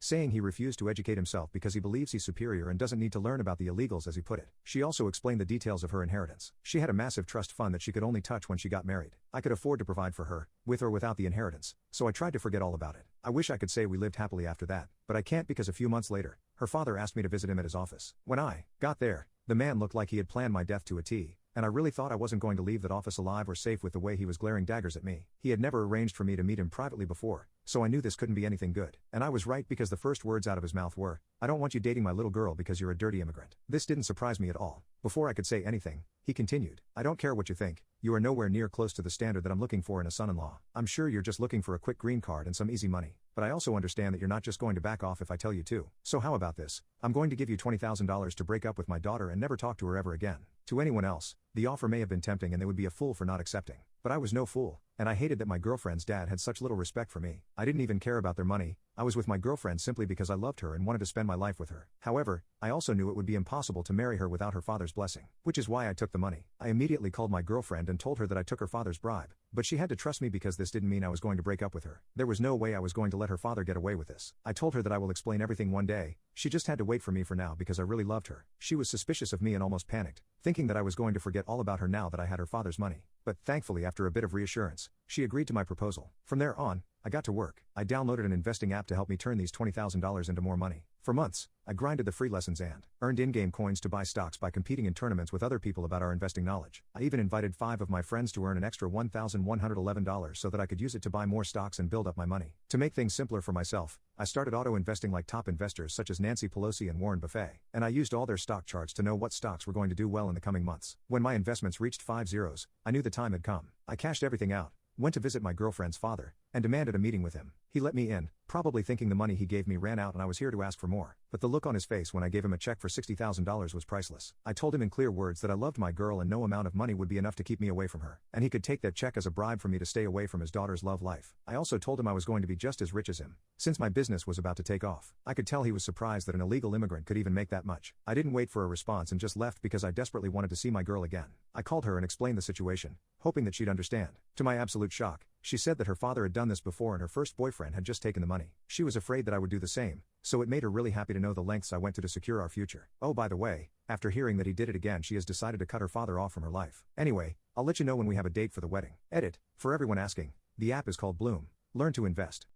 saying he refused to educate himself because he believes he's superior and doesn't need to learn about the illegals as he put it. She also explained the details of her inheritance. She had a massive trust fund that she could only touch when she got married. I could afford to provide for her, with or without the inheritance, so I tried to forget all about it. I wish I could say we lived happily after that, but I can't because a few months later, her father asked me to visit him at his office. When I got there, the man looked like he had planned my death to a T, and I really thought I wasn't going to leave that office alive or safe with the way he was glaring daggers at me. He had never arranged for me to meet him privately before, so I knew this couldn't be anything good. And I was right because the first words out of his mouth were, "I don't want you dating my little girl because you're a dirty immigrant." This didn't surprise me at all. Before I could say anything, he continued, "I don't care what you think, you are nowhere near close to the standard that I'm looking for in a son-in-law. I'm sure you're just looking for a quick green card and some easy money, but I also understand that you're not just going to back off if I tell you to. So how about this? I'm going to give you $20,000 to break up with my daughter and never talk to her ever again." To anyone else, the offer may have been tempting and they would be a fool for not accepting. But I was no fool, and I hated that my girlfriend's dad had such little respect for me. I didn't even care about their money. I was with my girlfriend simply because I loved her and wanted to spend my life with her. However, I also knew it would be impossible to marry her without her father's blessing, which is why I took the money. I immediately called my girlfriend and told her that I took her father's bribe, but she had to trust me because this didn't mean I was going to break up with her. There was no way I was going to let her father get away with this. I told her that I will explain everything one day. She just had to wait for me for now because I really loved her. She was suspicious of me and almost panicked, thinking that I was going to forget all about her now that I had her father's money. But thankfully, after a bit of reassurance, she agreed to my proposal. From there on, I got to work. I downloaded an investing app to help me turn these $20,000 into more money. For months, I grinded the free lessons and earned in-game coins to buy stocks by competing in tournaments with other people about our investing knowledge. I even invited 5 of my friends to earn an extra $1,111 so that I could use it to buy more stocks and build up my money. To make things simpler for myself, I started auto-investing like top investors such as Nancy Pelosi and Warren Buffett, and I used all their stock charts to know what stocks were going to do well in the coming months. When my investments reached 5 zeros, I knew the time had come. I cashed everything out, went to visit my girlfriend's father, and demanded a meeting with him. He let me in, probably thinking the money he gave me ran out and I was here to ask for more. But the look on his face when I gave him a check for $60,000 was priceless. I told him in clear words that I loved my girl and no amount of money would be enough to keep me away from her, and he could take that check as a bribe for me to stay away from his daughter's love life. I also told him I was going to be just as rich as him, since my business was about to take off. I could tell he was surprised that an illegal immigrant could even make that much. I didn't wait for a response and just left because I desperately wanted to see my girl again. I called her and explained the situation, hoping that she'd understand. To my absolute shock, she said that her father had done this before and her first boyfriend had just taken the money. She was afraid that I would do the same, so it made her really happy to know the lengths I went to secure our future. Oh, by the way, after hearing that he did it again, she has decided to cut her father off from her life. Anyway, I'll let you know when we have a date for the wedding. Edit. For everyone asking, the app is called Bloom. Learn to invest.